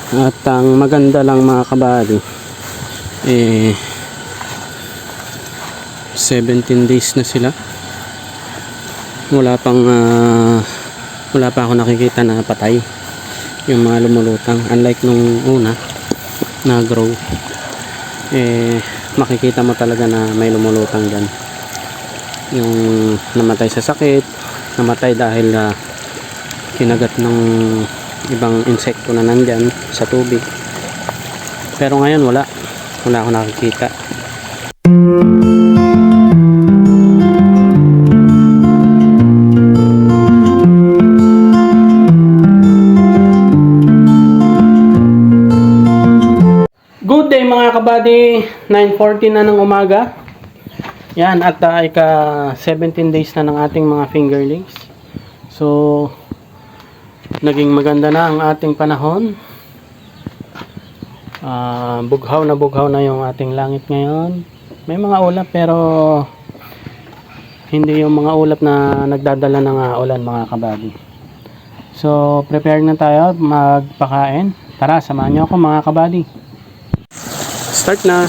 At ang maganda lang mga kabady, 17 days na sila. Wala pa ako nakikita na patay yung mga lumulutang, unlike nung una na grow. Makikita mo talaga na may lumulutang dyan, yung namatay sa sakit, namatay dahil kinagat ng ibang insekto na nandyan sa tubig. Pero ngayon wala ako nakikita. Good day mga kabady, 9:40 na ng umaga. Yan, at ika 17 days na ng ating mga fingerlings. So naging maganda na ang ating panahon. Bughaw na yung ating langit ngayon. May mga ulap pero hindi yung mga ulap na nagdadala ng ulan mga kabady. So prepare na tayo magpakain. Tara, samahan niyo ako mga kabady. Start na.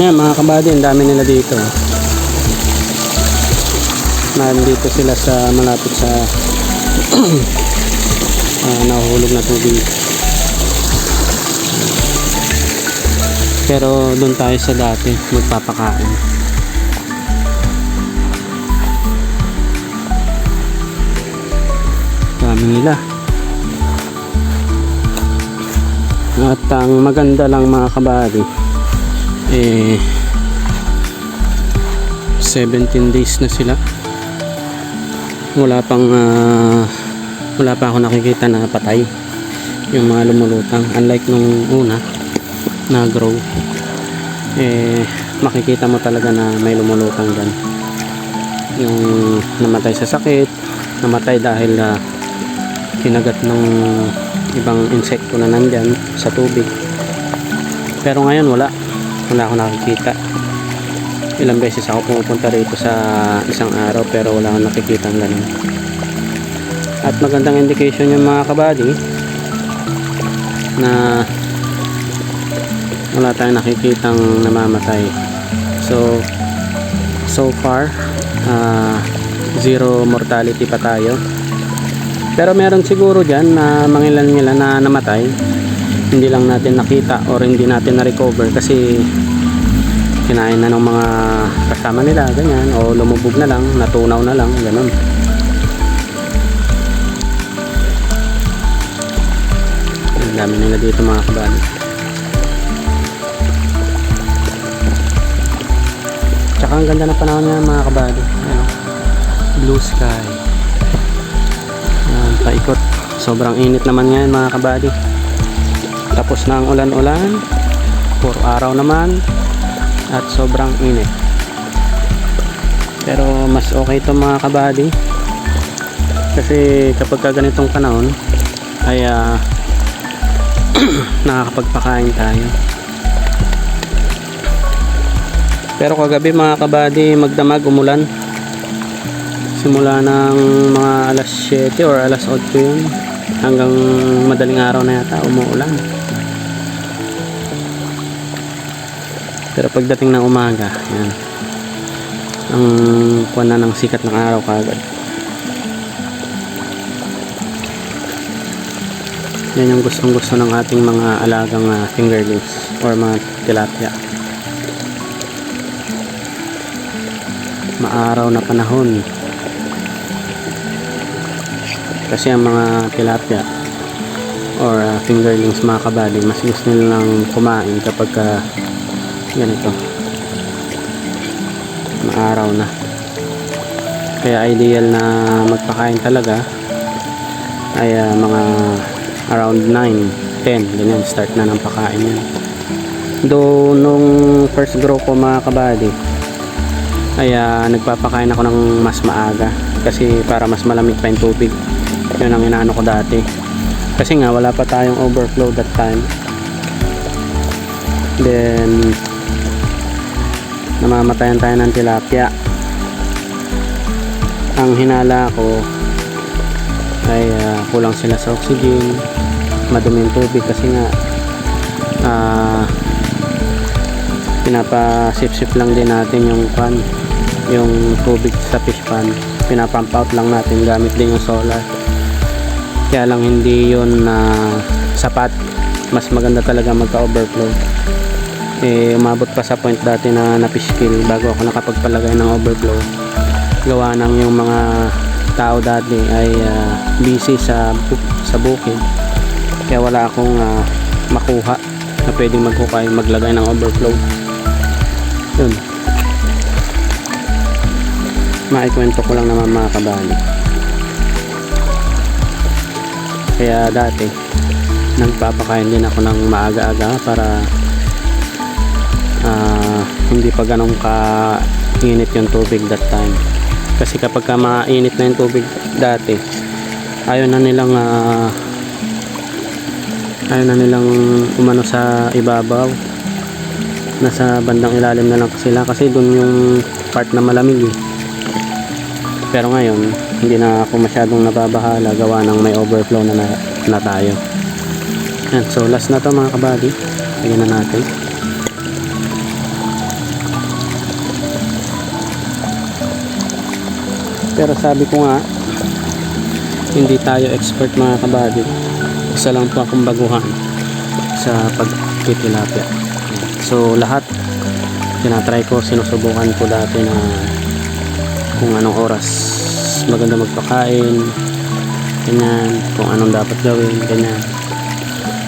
Yan mga kabady, ang dami nila dito. Nandito sila sa malapit sa nahuhulog na tubig. Pero doon tayo sa dati magpapakain. Dami nila. At ang maganda lang mga kabady, 17 days na sila. Wala pa ako nakikita na patay yung mga lumulutang, unlike nung una na grow. Makikita mo talaga na may lumulutang dyan, yung namatay sa sakit, namatay dahil kinagat ng ibang insekto na nandyan sa tubig. Pero ngayon wala ako nakikita. Ilang beses ako pumupunta rito sa isang araw pero wala akong nakikita ng ganun. At magandang indication yung mga kabady na wala tayong nakikitang namamatay. So far zero mortality pa tayo. Pero meron siguro dyan na mangilan-ngilan na namatay, hindi lang natin nakita or hindi natin na-recover kasi kinain na ng mga kasama nila, ganyan, o lumubog na lang, natunaw na lang, ganun. Ang dami nila dito mga kabady. Tsaka ang ganda ng panahon niya mga kabady. Ayan, blue sky. Ayan, paikot. Sobrang init naman ngayon mga kabady. Tapos na ang ulan-ulan, puro araw naman, at sobrang init. Pero mas okay ito mga kabady kasi kapag ganitong panahon ay nakakapagpakain tayo. Pero kagabi mga kabady, magdamag, umulan. Simula ng mga alas 7 or alas 8 yun, hanggang madaling araw na yata umuulan. Pero pagdating ng umaga, yan, ang kuwan na ng sikat ng araw kagad. Yan yung gustong gusto ng ating mga alagang fingerlings or mga tilapia. Maaraw na panahon kasi ang mga tilapia or fingerlings mga kabady, mas gusto nilang kumain kapag ganito, maaraw na. Kaya ideal na magpakain talaga ay mga around 9, 10 ganyan, start na ng pakain yan. Though nung first grow ko mga kabady ay nagpapakain ako ng mas maaga kasi para mas malamig pa yung tubig. Yun ang inaano ko dati kasi nga wala pa tayong overflow that time. Then namamatayan tayo ng tilapia. Ang hinala ko ay kulang sila sa oxygen, madumi yung tubig kasi nga pinapasip-sip lang din natin yung tubig sa fish pan, pinapump out lang natin gamit din yung solar. Kaya lang hindi yun sapat, mas maganda talaga magka-overflow. Umabot pa sa point dati na fish kill bago ako nakapagpalagay ng overflow. Gawa ng yung mga tao dati ay busy sa bukid, kaya wala akong makuha na pwedeng maghukay, maglagay ng overflow. Yun, maikwento ko lang naman mga kabali. Kaya dati nagpapakain din ako ng maaga-aga para hindi pa ganong ka-init yung tubig that time. Kasi kapag mainit na yung tubig dati, ayaw na nilang umano sa ibabaw, nasa bandang ilalim na lang sila kasi dun yung part na malamig Pero ngayon hindi na ako masyadong nababahala gawa ng may overflow na tayo. Yan, so last na to mga kabady, lagyan na natin. Pero sabi ko nga, hindi tayo expert mga kabady, isa lang po akong baguhan sa pagtitilapia. So lahat tinatry ko, sinusubukan ko dati na kung anong oras maganda magpakain, ganyan, kung anong dapat gawin, ganyan.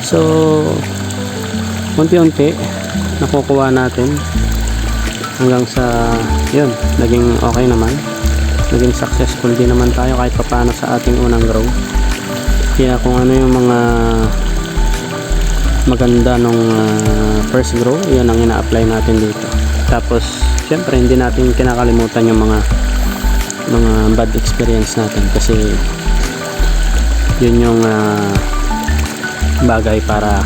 So unti-unti nakukuha natin hanggang sa yun, naging okay naman, naging successful din naman tayo kahit paano sa ating unang grow. Kaya kung ano yung mga maganda nung first grow, yan ang ina-apply natin dito. Tapos syempre hindi natin kinakalimutan yung mga bad experience natin kasi yun yung bagay para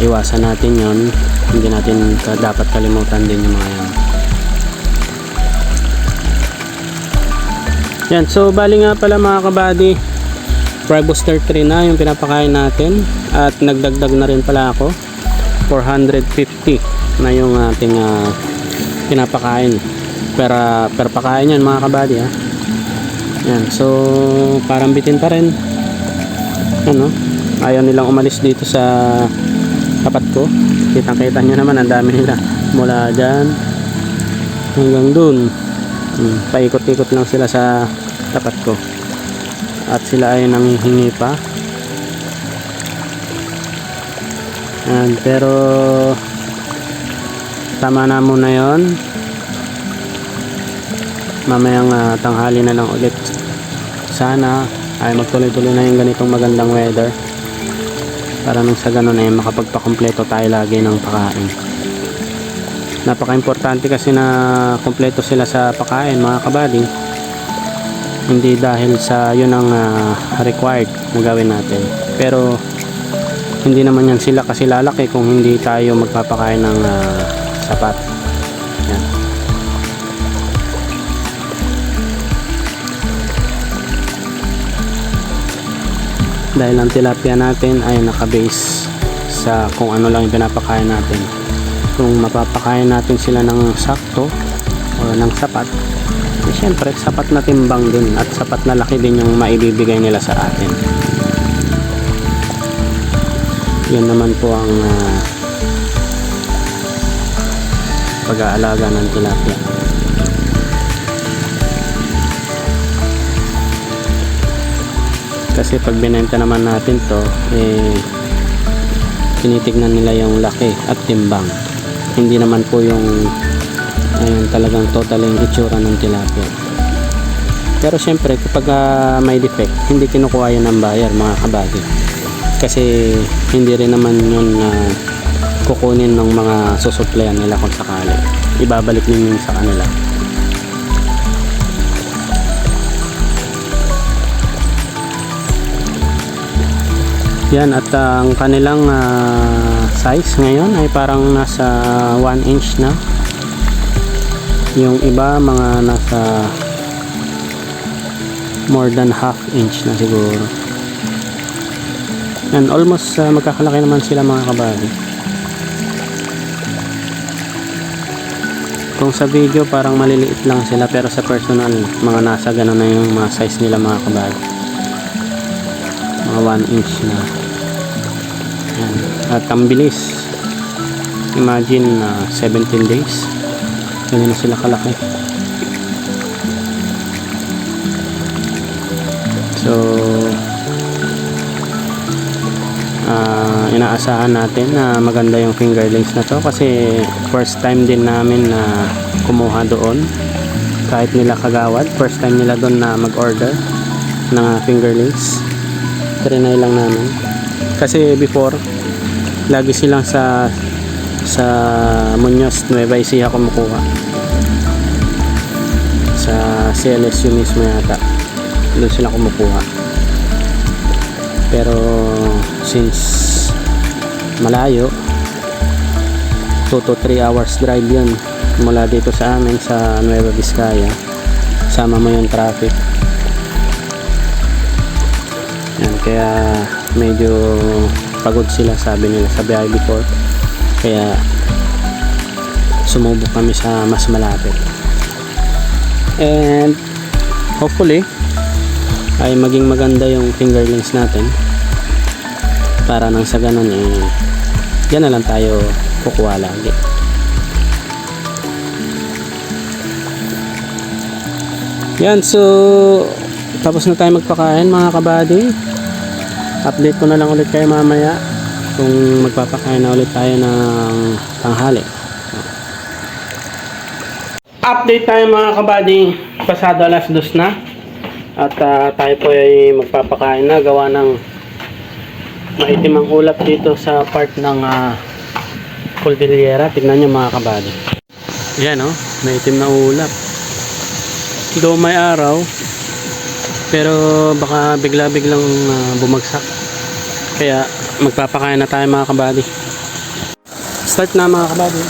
iwasan natin yun. Hindi natin dapat kalimutan din yung mga yan. So bali nga pala mga kabady, Fry Booster 3 na yung pinapakain natin at nagdagdag na rin pala ako 450 na yung ating pinapakain per pakain yan mga kabady yan. So parang bitin pa rin, ano, ayaw nilang umalis dito sa tapat ko. Kitang-kita nyo naman ang dami nila mula dyan hanggang dun. Paikot-ikot lang sila sa tapat ko at sila ay nanghihingi pa. Pero tama na muna yon, mamayang tanghali na lang ulit. Sana ay magtuloy-tuloy na yung ganitong magandang weather para nang sa ganun ay makapagpakompleto tayo lagi ng pakain. Napaka-importante kasi na kompleto sila sa pakain mga kabady, hindi dahil sa yun ang required na gawin natin, pero Hindi naman yan sila kasi lalaki kung hindi tayo magpapakain ng sapat. Yan. Dahil ang tilapia natin ay nakabase sa kung ano lang yung pinapakain natin. Kung mapapakain natin sila ng sakto o ng sapat, eh, syempre sapat na timbang din at sapat na laki din yung maibibigay nila sa atin. Yan naman po ang pag-aalaga ng tilapia. Kasi pag binenta naman natin to, eh, tinitignan nila yung laki at timbang. Hindi naman po yung ayun, talagang total yung itsura ng tilapia. Pero syempre kapag may defect, hindi kinukuha yan ng buyer, mga kabady. Kasi hindi rin naman yun kukunin ng mga susuplayan nila kung sakali. Ibabalik din yun sa kanila. Yan, at ang kanilang size ngayon ay parang nasa 1 inch na. Yung iba mga nasa more than half inch na siguro. And almost magkakalaki naman sila, mga kabady. Kung sa video parang maliliit lang sila, pero sa personal mga nasa ganun na yung mga size nila, mga kabady. Mga 1 inch na. Yan. At ang bilis, imagine 17 days ganyan na sila kalaki. So inaasahan natin na maganda yung fingerlings na to, kasi first time din namin na kumuha doon. Kahit nila kagawad, first time nila doon na mag-order ng fingerlings. Trinay lang namin kasi before lagi silang sa Muñoz, Nueva Ecija kumukuha, sa CLSU mismo yata, doon sila kumukuha. Pero since malayo, 2 to 3 hours drive yun mula dito sa amin sa Nueva Vizcaya, sama mo yung traffic. Yan, kaya medyo pagod sila, sabi nila, sa biyahe before. Kaya sumubok kami sa mas malapit. And hopefully ay maging maganda yung fingerlings natin, para nang sa ganun eh, yan na lang tayo kukuha lagi. Yan, so tapos na tayo magpakain, mga kabady. Update ko na lang ulit kayo mamaya kung magpapakain na ulit tayo ng tanghali. Update tayo, mga kabady. Pasado alas 2 na. At tayo po ay magpapakain na. Gawa ng maitim ang ulap dito sa part ng Cordillera. Tignan nyo, mga kabady. Yan, oh, maitim na ulap. Though may araw, pero baka bigla-biglang bumagsak. Kaya magpapakain na tayo, mga kabady. Start na, mga kabady.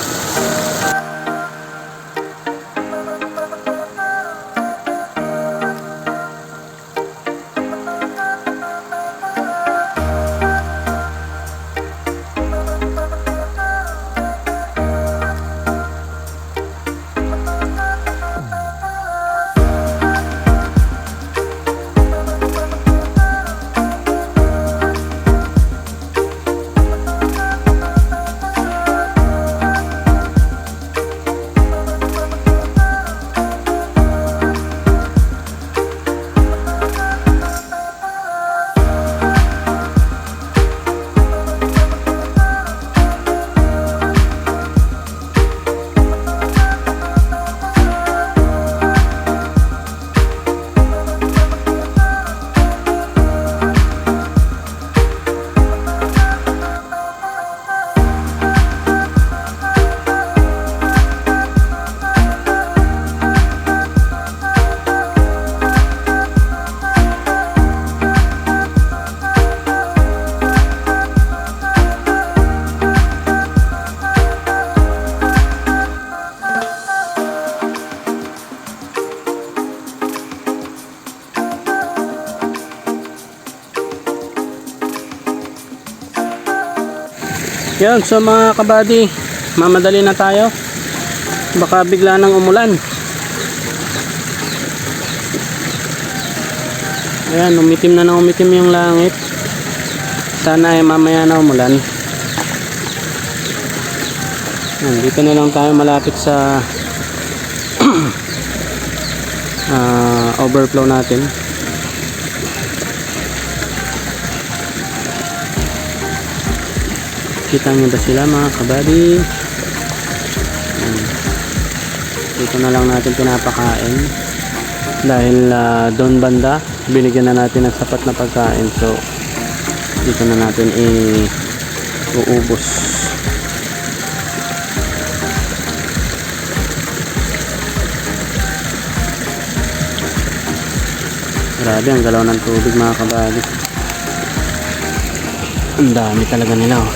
Yun, so mga kabady, mamadali na tayo. Baka bigla nang umulan. Ayan, umitim na umitim yung langit. Sana ay mamaya na umulan. Ayan, dito na lang tayo malapit sa overflow natin. Kita nyo ba sila mga kabady? Dito na lang natin pinapakain dahil doon banda binigyan na natin ng sapat na pagkain, so dito na natin uubos. Grabe ang galaw ng tubig mga kabady, ang dami talaga nila oh.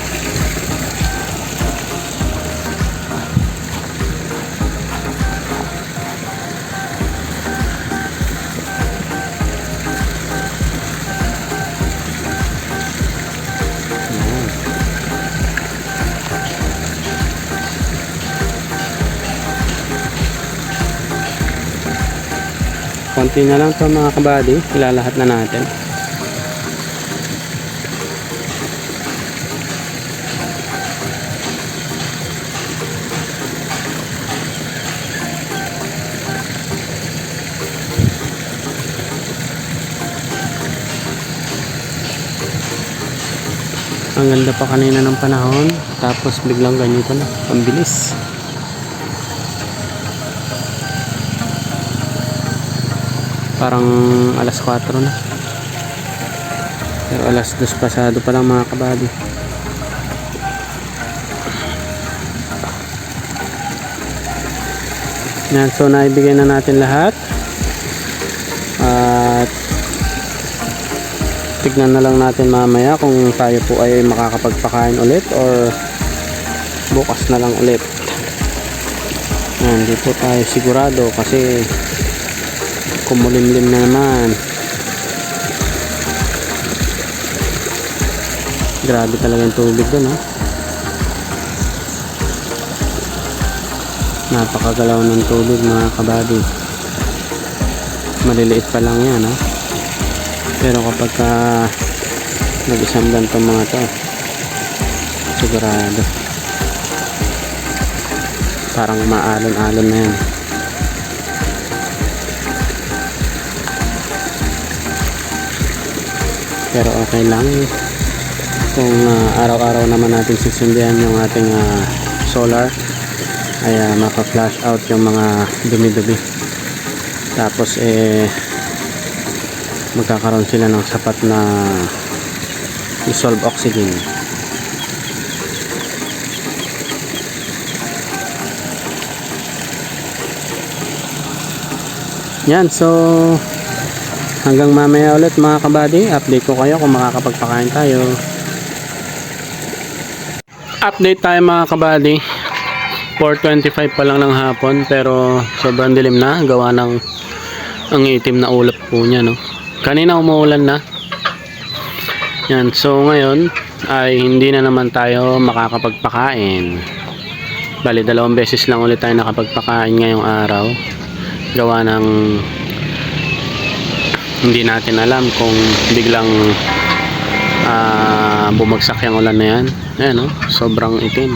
Konti na lang to mga kabady, ilalahat na natin. Ang ganda pa kanina ng panahon, tapos biglang ganito na, ang bilis. Parang alas 4 na. Pero alas 2 pasado pa lang mga kabady. Yan, so naibigay na natin lahat. At tignan na lang natin mamaya kung tayo po ay makakapagpakain ulit or bukas na lang ulit. Yan, di po tayo sigurado kasi kumulimlim na naman. Grabe talaga yung tubig doon, oh. Napakagalaw ng tubig mga kabady. Maliliit pa lang yan, oh. Pero kapag nag-isang ganito mga to, sigurado parang maalon-alon na yan. Pero okay lang kung araw-araw naman natin sisundihan yung ating solar, ay maka-flash out yung mga dumi-dumi, tapos magkakaroon sila ng sapat na dissolved oxygen. Yan, so hanggang mamaya ulit mga kabady, update ko kayo kung makakapagpakain tayo. Update tayo mga kabady. 4:25 pa lang ng hapon, pero sobrang dilim na, gawa ng ang itim na ulap po niya, no? Kanina umuulan na. Yan, so ngayon ay hindi na naman tayo makakapagpakain. Bali 2 beses lang ulit tayo nakapagpakain ngayong araw, gawa ng hindi natin alam kung biglang bumagsak yung ulan na yan. Ayan, no? Sobrang itim.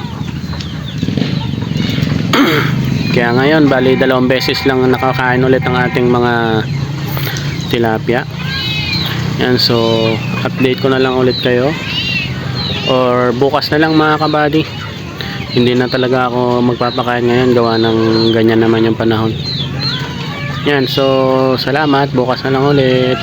Kaya ngayon bali 2 beses lang nakakain ulit ang ating mga tilapia. Yan, so update ko na lang ulit kayo or bukas na lang mga kabady. Hindi na talaga ako magpapakain ngayon, gawa ng ganyan naman yung panahon. Yan, so salamat, bukas na lang ulit.